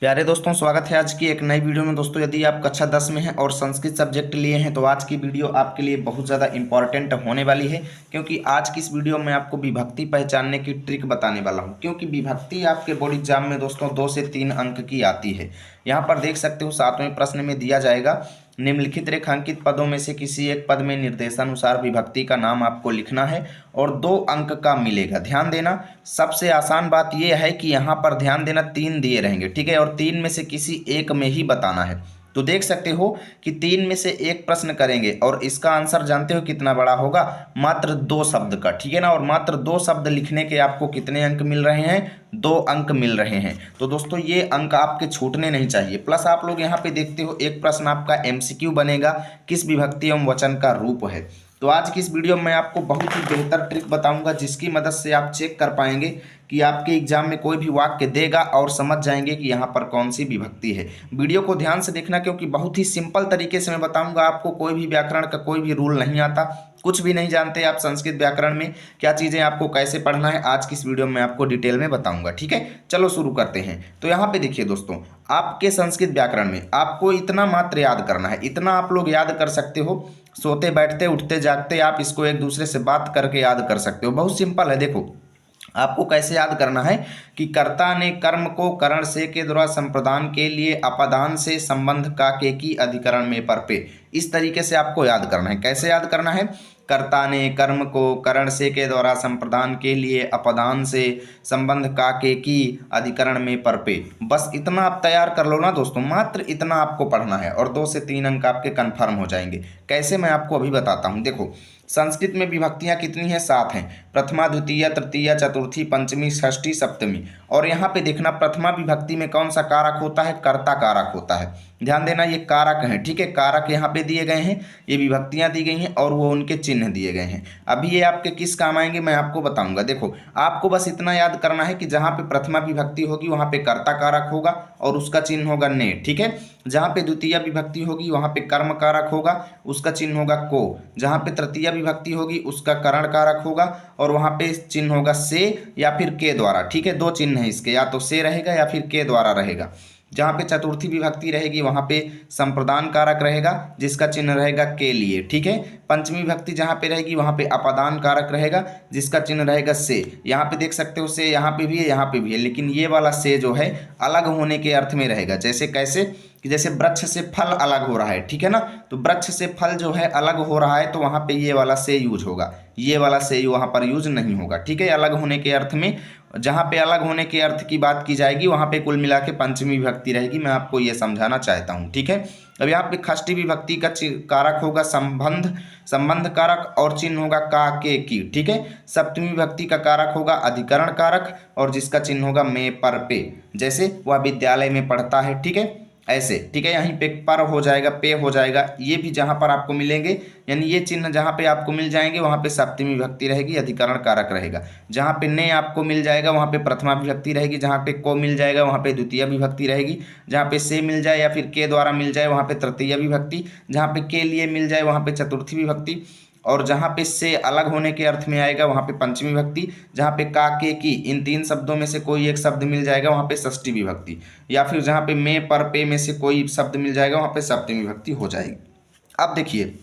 प्यारे दोस्तों, स्वागत है आज की एक नई वीडियो में। दोस्तों, यदि आप कक्षा 10 में हैं और संस्कृत सब्जेक्ट लिए हैं तो आज की वीडियो आपके लिए बहुत ज़्यादा इंपॉर्टेंट होने वाली है, क्योंकि आज की इस वीडियो में आपको विभक्ति पहचानने की ट्रिक बताने वाला हूं। क्योंकि विभक्ति आपके बोर्ड एग्जाम में दोस्तों 2 से 3 अंक की आती है। यहाँ पर देख सकते हो 7वें प्रश्न में दिया जाएगा, निम्नलिखित रेखांकित पदों में से किसी एक पद में निर्देशानुसार विभक्ति का नाम आपको लिखना है और 2 अंक का मिलेगा। ध्यान देना, सबसे आसान बात यह है कि यहाँ पर ध्यान देना 3 दिए रहेंगे, ठीक है, और 3 में से किसी एक में ही बताना है। तो देख सकते हो कि 3 में से एक प्रश्न करेंगे और इसका आंसर जानते हो कितना बड़ा होगा, मात्र 2 शब्द का, ठीक है ना। और मात्र 2 शब्द लिखने के आपको कितने अंक मिल रहे हैं? 2 अंक मिल रहे हैं। तो दोस्तों ये अंक आपके छूटने नहीं चाहिए। प्लस आप लोग यहाँ पे देखते हो एक प्रश्न आपका एमसीक्यू बनेगा, किस विभक्ति एवं वचन का रूप है। तो आज की इस वीडियो में आपको बहुत ही बेहतर ट्रिक बताऊंगा, जिसकी मदद से आप चेक कर पाएंगे कि आपके एग्जाम में कोई भी वाक्य देगा और समझ जाएंगे कि यहाँ पर कौन सी विभक्ति है। वीडियो को ध्यान से देखना, क्योंकि बहुत ही सिंपल तरीके से मैं बताऊंगा। आपको कोई भी व्याकरण का कोई भी रूल नहीं आता, कुछ भी नहीं जानते आप संस्कृत व्याकरण में क्या चीज़ें आपको कैसे पढ़ना है, आज की इस वीडियो में आपको डिटेल में बताऊंगा, ठीक है। चलो शुरू करते हैं। तो यहाँ पे देखिए दोस्तों, आपके संस्कृत व्याकरण में आपको इतना मात्र याद करना है, इतना आप लोग याद कर सकते हो। सोते बैठते उठते जागते आप इसको एक दूसरे से बात करके याद कर सकते हो। बहुत सिंपल है। देखो आपको कैसे याद करना है कि कर्ता ने कर्म को करण से के द्वारा संप्रदान के लिए अपदान से संबंध का के की अधिकरण में पर पे, इस तरीके से आपको याद करना है। कैसे याद करना है? कर्ता ने कर्म को करण से के द्वारा संप्रदान के लिए अपदान से संबंध का के की अधिकरण में पर पे। बस इतना आप तैयार कर लो ना दोस्तों, मात्र इतना आपको पढ़ना है और 2 से 3 अंक आपके कन्फर्म हो जाएंगे। कैसे, मैं आपको अभी बताता हूँ। देखो संस्कृत में विभक्तियां कितनी हैं? 7 हैं। प्रथमा, द्वितीय, तृतीय, चतुर्थी, पंचमी, षष्ठी, सप्तमी। और यहाँ पे देखना, प्रथमा विभक्ति में कौन सा कारक होता है? कर्ता कारक होता है। ध्यान देना, ये कारक हैं, ठीक है। कारक यहाँ पे दिए गए हैं, ये विभक्तियां दी गई हैं और वो उनके चिन्ह दिए गए हैं। अभी ये आपके किस काम आएंगे मैं आपको बताऊंगा। देखो आपको बस इतना याद करना है कि जहाँ पे प्रथमा विभक्ति होगी वहाँ पे कर्ता कारक होगा और उसका चिन्ह होगा ने, ठीक है। जहाँ पे द्वितीय विभक्ति होगी वहाँ पे कर्म कारक होगा, उसका चिन्ह होगा को। जहाँ पे तृतीय विभक्ति होगी उसका करण कारक होगा और वहाँ पे चिन्ह होगा से या फिर के द्वारा, ठीक है। 2 चिन्ह है इसके, या तो से रहेगा या फिर के द्वारा रहेगा। जहाँ पे चतुर्थी विभक्ति रहेगी वहाँ पे संप्रदान कारक रहेगा, जिसका चिन्ह रहेगा के लिए, ठीक है। पंचमी विभक्ति जहाँ पे रहेगी वहाँ पे अपदान कारक रहेगा, जिसका चिन्ह रहेगा से। यहाँ पे देख सकते हो से यहाँ पे भी है, यहाँ पे भी है, लेकिन ये वाला से जो है अलग होने के अर्थ में रहेगा। जैसे कैसे कि जैसे वृक्ष से फल अलग हो रहा है, ठीक है ना। तो वृक्ष से फल जो है अलग हो रहा है तो वहाँ पे ये वाला से यूज होगा, ये वाला से वहाँ पर यूज नहीं होगा, ठीक है। अलग होने के अर्थ में, जहाँ पे अलग होने के अर्थ की बात की जाएगी वहाँ पे कुल मिला के पंचमी विभक्ति रहेगी। मैं आपको ये समझाना चाहता हूँ, ठीक है। अब यहाँ पे षष्ठी विभक्ति का कारक होगा संबंध कारक और चिन्ह होगा का के की, ठीक है। सप्तमी विभक्ति का कारक होगा अधिकरण कारक और जिसका चिन्ह होगा में पर पे, जैसे वह विद्यालय में पढ़ता है, ठीक है, ऐसे, ठीक है। यहीं पे पर हो जाएगा, पे हो जाएगा, ये भी जहाँ पर आपको मिलेंगे, यानी ये चिन्ह जहाँ पे आपको मिल जाएंगे वहाँ पे सप्तमी विभक्ति रहेगी, अधिकरण कारक रहेगा। जहाँ पे ने आपको मिल जाएगा वहाँ पे प्रथमा विभक्ति रहेगी, जहाँ पे को मिल जाएगा वहाँ पे द्वितीय विभक्ति रहेगी, जहाँ पे से मिल जाए या फिर के द्वारा मिल जाए वहाँ पे तृतीय विभक्ति, जहाँ पे के लिए मिल जाए वहाँ पे चतुर्थी विभक्ति, और जहाँ पे से अलग होने के अर्थ में आएगा वहाँ पे पंचमी विभक्ति, जहाँ पे का के की इन 3 शब्दों में से कोई एक शब्द मिल जाएगा वहाँ पे षष्ठी विभक्ति, या फिर जहाँ पे में पर पे में से कोई शब्द मिल जाएगा वहाँ पे सप्तमी विभक्ति हो जाएगी। अब देखिए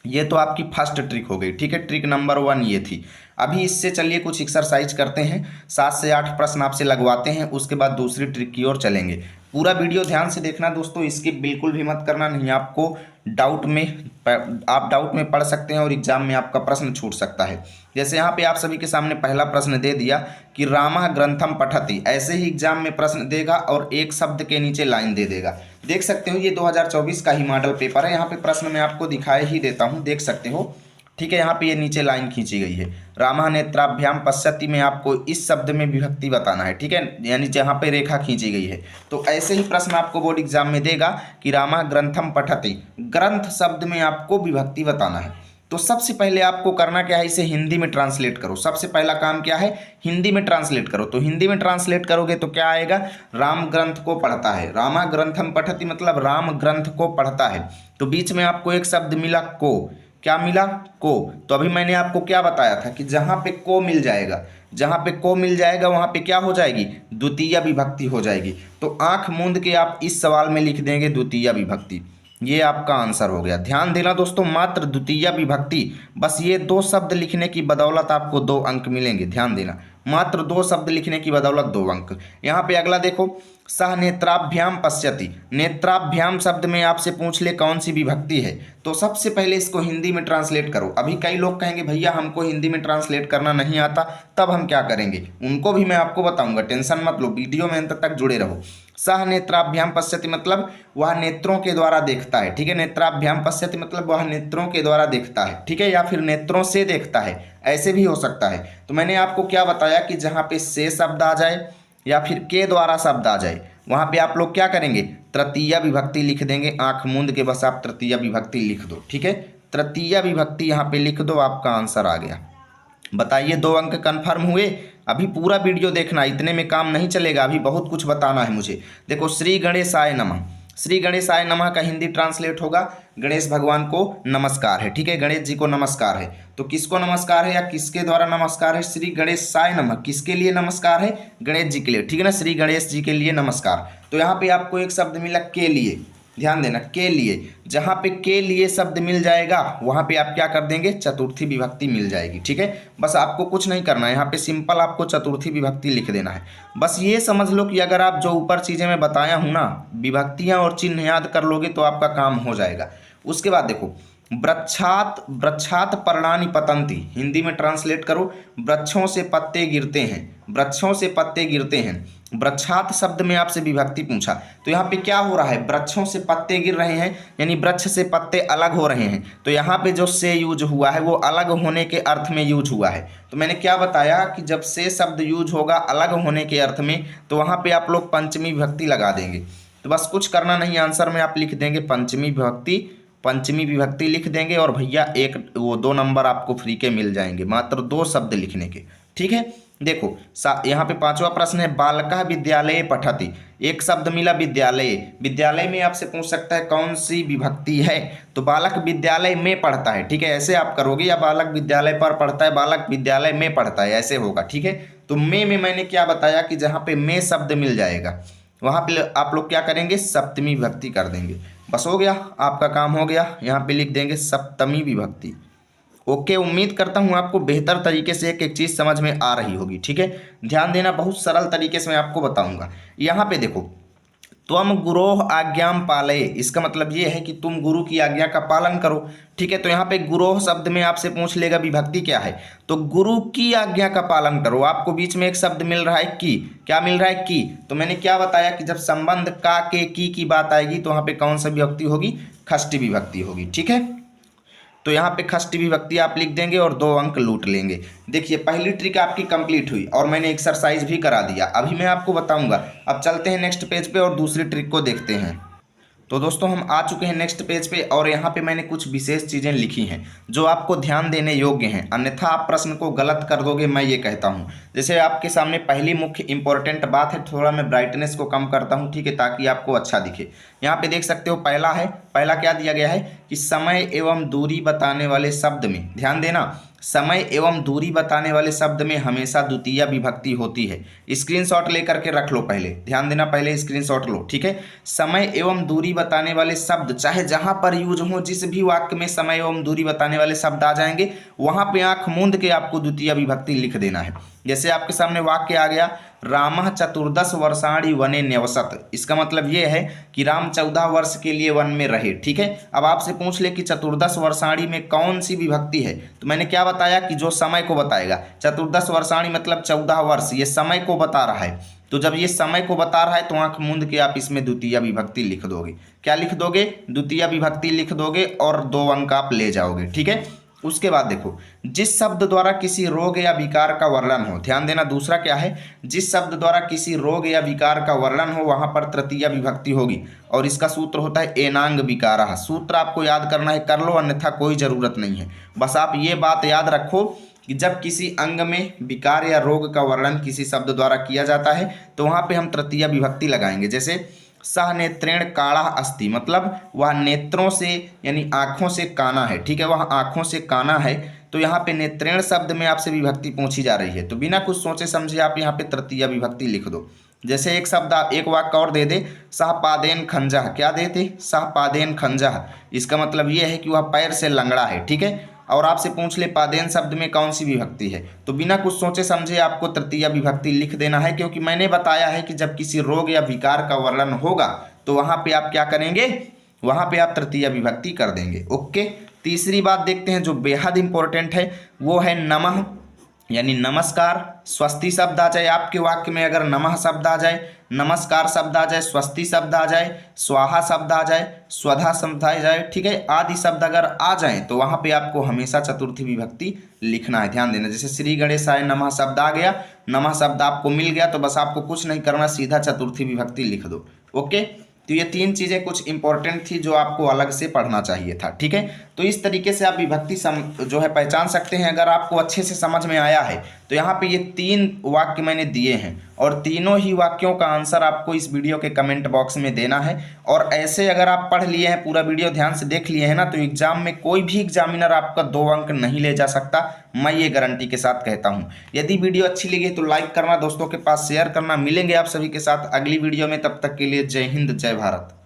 ये तो आपकी फर्स्ट ट्रिक हो गई, ठीक है। ट्रिक नंबर 1 ये थी। अभी इससे चलिए कुछ एक्सरसाइज करते हैं, 7 से 8 प्रश्न आपसे लगवाते हैं, उसके बाद दूसरी ट्रिक की ओर चलेंगे। पूरा वीडियो ध्यान से देखना दोस्तों, स्किप बिल्कुल भी मत करना, नहीं आपको आप डाउट में पढ़ सकते हैं और एग्जाम में आपका प्रश्न छूट सकता है। जैसे यहाँ पे आप सभी के सामने पहला प्रश्न दे दिया कि रामः ग्रंथम पठति, ऐसे ही एग्जाम में प्रश्न देगा और एक शब्द के नीचे लाइन दे देगा। देख सकते हो ये 2024 का ही मॉडल पेपर है। यहाँ पे प्रश्न मैं आपको दिखाए ही देता हूँ, देख सकते हो, ठीक है। यहाँ पे ये नीचे लाइन खींची गई है, रामः नेत्राभ्याम पश्यति में आपको इस शब्द में विभक्ति बताना है, ठीक है, यानी जहाँ पे रेखा खींची गई है। तो ऐसे ही प्रश्न आपको बोर्ड एग्जाम में देगा कि रामः ग्रंथम पठति, ग्रंथ शब्द में आपको विभक्ति बताना है। तो सबसे पहले आपको करना क्या है, इसे हिंदी में ट्रांसलेट करो। सबसे पहला काम क्या है, हिंदी में ट्रांसलेट करो। तो हिंदी में ट्रांसलेट करोगे तो क्या आएगा, राम ग्रंथ को पढ़ता है, रामा ग्रंथम पठति मतलब राम ग्रंथ को पढ़ता है। तो बीच में आपको एक शब्द मिला को, क्या मिला, को। तो अभी मैंने आपको क्या बताया था कि जहाँ पे को मिल जाएगा, जहाँ पे को मिल जाएगा वहाँ पे क्या हो जाएगी, द्वितीय विभक्ति हो जाएगी। तो आंख मूंद के आप इस सवाल में लिख देंगे द्वितीय विभक्ति। ये आपका आंसर हो गया। ध्यान देना दोस्तों, मात्र द्वितीय विभक्ति, बस ये 2 शब्द लिखने की बदौलत आपको 2 अंक मिलेंगे। ध्यान देना, मात्र 2 शब्द लिखने की बदौलत 2 अंक। यहाँ पे अगला देखो, सह नेत्राभ्याम पश्यति। नेत्राभ्याम शब्द में आपसे पूछ ले कौन सी विभक्ति है, तो सबसे पहले इसको हिंदी में ट्रांसलेट करो। अभी कई लोग कहेंगे भैया हमको हिंदी में ट्रांसलेट करना नहीं आता, तब हम क्या करेंगे, उनको भी मैं आपको बताऊंगा, टेंशन मत लो, वीडियो में अंत तक जुड़े रहो। सह नेत्राभ्याम पश्यति मतलब वह नेत्रों के द्वारा देखता है, ठीक है। नेत्राभ्याम पश्यति मतलब वह नेत्रों के द्वारा देखता है, ठीक है, या फिर नेत्रों से देखता है, ऐसे भी हो सकता है। तो मैंने आपको क्या बताया कि जहाँ पे से शब्द आ जाए या फिर के द्वारा शब्द आ जाए, वहाँ पे आप लोग क्या करेंगे, तृतीय विभक्ति लिख देंगे। आंख मूंद के बस आप तृतीय विभक्ति लिख दो, ठीक है। तृतीय विभक्ति यहाँ पे लिख दो, आपका आंसर आ गया। बताइए 2 अंक कन्फर्म हुए। अभी पूरा वीडियो देखना, इतने में काम नहीं चलेगा, अभी बहुत कुछ बताना है मुझे। देखो, श्री गणेशाय नमः, श्री गणेशाय नमः का हिंदी ट्रांसलेट होगा गणेश भगवान को नमस्कार है, ठीक है, गणेश जी को नमस्कार है। तो किसको नमस्कार है या किसके द्वारा नमस्कार है, श्री गणेशाय नमः, किसके लिए नमस्कार है, गणेश जी के लिए, ठीक है ना, श्री गणेश जी के लिए नमस्कार। तो यहाँ पे आपको एक शब्द मिला के लिए, ध्यान देना, के लिए। जहाँ पे के लिए शब्द मिल जाएगा वहाँ पे आप क्या कर देंगे, चतुर्थी विभक्ति मिल जाएगी, ठीक है। बस आपको कुछ नहीं करना है, यहाँ पे सिंपल आपको चतुर्थी विभक्ति लिख देना है। बस ये समझ लो कि अगर आप जो ऊपर चीज़ें मैं बताया हूँ ना, विभक्तियाँ और चिन्ह याद कर लोगे तो आपका काम हो जाएगा। उसके बाद देखो, वृक्षात वृक्षात पर्णानि पतंति, हिंदी में ट्रांसलेट करो, वृक्षों से पत्ते गिरते हैं, वृक्षों से पत्ते गिरते हैं। वृक्षात शब्द में आपसे विभक्ति पूछा, तो यहाँ पे क्या हो रहा है, वृक्षों से पत्ते गिर रहे हैं, यानी वृक्ष से पत्ते अलग हो रहे हैं। तो यहाँ पे जो से यूज हुआ है वो अलग होने के अर्थ में यूज हुआ है। तो मैंने क्या बताया कि जब से शब्द यूज होगा अलग होने के अर्थ में, तो वहाँ पे आप लोग पंचमी विभक्ति लगा देंगे। तो बस कुछ करना नहीं, आंसर में आप लिख देंगे पंचमी विभक्ति, पंचमी विभक्ति लिख देंगे और भैया 2 नंबर आपको फ्री के मिल जाएंगे, मात्र 2 शब्द लिखने के, ठीक है। देखो यहाँ पे 5वां प्रश्न है, बालकः विद्यालये पठति। एक शब्द मिला विद्यालय, विद्यालय में आपसे पूछ सकता है कौन सी विभक्ति है, तो बालक विद्यालय में पढ़ता है, ठीक है, ऐसे आप करोगे, या बालक विद्यालय पर पढ़ता है, बालक विद्यालय में पढ़ता है, ऐसे होगा, ठीक है। तो में मैंने क्या बताया कि जहाँ पे में शब्द मिल जाएगा वहाँ पे आप लोग क्या करेंगे, सप्तमी विभक्ति कर देंगे। बस हो गया, आपका काम हो गया। यहाँ पे लिख देंगे सप्तमी विभक्ति। ओके, उम्मीद करता हूँ आपको बेहतर तरीके से एक एक चीज़ समझ में आ रही होगी, ठीक है। ध्यान देना, बहुत सरल तरीके से मैं आपको बताऊंगा। यहाँ पे देखो, त्वम गुरोह आज्ञाम पालय, इसका मतलब ये है कि तुम गुरु की आज्ञा का पालन करो, ठीक है। तो यहाँ पे गुरोह शब्द में आपसे पूछ लेगा विभक्ति क्या है, तो गुरु की आज्ञा का पालन करो। आपको बीच में एक शब्द मिल रहा है की, क्या मिल रहा है की, तो मैंने क्या बताया कि जब संबंध का के की बात आएगी तो वहाँ पे कौन सा विभक्ति होगी, षष्ठी विभक्ति होगी, ठीक है। तो यहाँ पे षष्ठी विभक्ति आप लिख देंगे और 2 अंक लूट लेंगे। देखिए, पहली ट्रिक आपकी कंप्लीट हुई और मैंने एक्सरसाइज भी करा दिया। अभी मैं आपको बताऊंगा, अब चलते हैं नेक्स्ट पेज पे और दूसरी ट्रिक को देखते हैं। तो दोस्तों हम आ चुके हैं नेक्स्ट पेज पे और यहाँ पे मैंने कुछ विशेष चीज़ें लिखी हैं जो आपको ध्यान देने योग्य हैं, अन्यथा आप प्रश्न को गलत कर दोगे, मैं ये कहता हूँ। जैसे आपके सामने पहली मुख्य इंपॉर्टेंट बात है, थोड़ा मैं ब्राइटनेस को कम करता हूँ, ठीक है, ताकि आपको अच्छा दिखे। यहाँ पे देख सकते हो, पहला क्या दिया गया है कि समय एवं दूरी बताने वाले शब्द में, ध्यान देना, समय एवं दूरी बताने वाले शब्द में हमेशा द्वितीय विभक्ति होती है। स्क्रीनशॉट लेकर के रख लो, पहले ध्यान देना, पहले स्क्रीनशॉट लो, ठीक है। समय एवं दूरी बताने वाले शब्द चाहे जहां पर यूज हो, जिस भी वाक्य में समय एवं दूरी बताने वाले शब्द आ जाएंगे वहां पे आंख मूंद के आपको द्वितीय विभक्ति लिख देना है। जैसे आपके सामने वाक्य आ गया, रामः 14 वर्षाणि वने न्यवसत, इसका मतलब ये है कि राम 14 वर्ष के लिए वन में रहे, ठीक है। अब आपसे पूछ ले कि 14 वर्षाणि में कौन सी विभक्ति है, तो मैंने क्या बताया कि जो समय को बताएगा। 14 वर्षाणि मतलब 14 वर्ष, ये समय को बता रहा है। तो जब ये समय को बता रहा है तो आंख मूंद के आप इसमें द्वितीय विभक्ति लिख दोगे। क्या लिख दोगे, द्वितीय विभक्ति लिख दोगे और 2 अंक आप ले जाओगे, ठीक है। उसके बाद देखो, जिस शब्द द्वारा किसी रोग या विकार का वर्णन हो, ध्यान देना, दूसरा क्या है, जिस शब्द द्वारा किसी रोग या विकार का वर्णन हो वहां पर तृतीय विभक्ति होगी और इसका सूत्र होता है एनांग विकारः। सूत्र आपको याद करना है, कर लो, अन्यथा कोई जरूरत नहीं है। बस आप ये बात याद रखो कि जब किसी अंग में विकार या रोग का वर्णन किसी शब्द द्वारा किया जाता है तो वहां पे हम तृतीय विभक्ति लगाएंगे। जैसे सह नेत्रेण काणा अस्ति, मतलब वह नेत्रों से यानी आँखों से काना है, ठीक है, वह आँखों से काना है। तो यहाँ पे नेत्रेण शब्द में आपसे विभक्ति पूछी जा रही है, तो बिना कुछ सोचे समझे आप यहाँ पे तृतीया विभक्ति लिख दो। जैसे एक शब्द एक वाक्य और दे दे, सहपादेन खंजह, क्या देते, सहपादेन खंजह, इसका मतलब ये है कि वह पैर से लंगड़ा है, ठीक है। और आपसे पूछ ले पादेन शब्द में कौन सी विभक्ति है, तो बिना कुछ सोचे समझे आपको तृतीया विभक्ति लिख देना है, क्योंकि मैंने बताया है कि जब किसी रोग या विकार का वर्णन होगा तो वहां पे आप क्या करेंगे, वहां पे आप तृतीया विभक्ति कर देंगे। ओके, तीसरी बात देखते हैं जो बेहद इंपॉर्टेंट है, वो है नमः यानी नमस्कार। स्वस्ति शब्द आ जाए आपके वाक्य में, अगर नमः शब्द आ जाए, नमस्कार शब्द आ जाए, स्वस्ति शब्द आ जाए, स्वाहा शब्द आ जाए, स्वधा शब्द आ जाए, ठीक है, आदि शब्द अगर आ जाए तो वहां पे आपको हमेशा चतुर्थी विभक्ति लिखना है। ध्यान देना, जैसे श्री गणेशाय नमः शब्द आ गया, नमः शब्द आपको मिल गया, तो बस आपको कुछ नहीं करना, सीधा चतुर्थी विभक्ति लिख दो। ओके, तो ये तीन चीज़ें कुछ इंपॉर्टेंट थी जो आपको अलग से पढ़ना चाहिए था, ठीक है। तो इस तरीके से आप विभक्ति जो है पहचान सकते हैं। अगर आपको अच्छे से समझ में आया है तो यहाँ पे ये 3 वाक्य मैंने दिए हैं और तीनों ही वाक्यों का आंसर आपको इस वीडियो के कमेंट बॉक्स में देना है। और ऐसे अगर आप पढ़ लिए हैं, पूरा वीडियो ध्यान से देख लिए हैं ना, तो एग्जाम में कोई भी एग्जामिनर आपका 2 अंक नहीं ले जा सकता, मैं ये गारंटी के साथ कहता हूँ। यदि वीडियो अच्छी लगी तो लाइक करना, दोस्तों के पास शेयर करना। मिलेंगे आप सभी के साथ अगली वीडियो में, तब तक के लिए जय हिंद, जय भारत।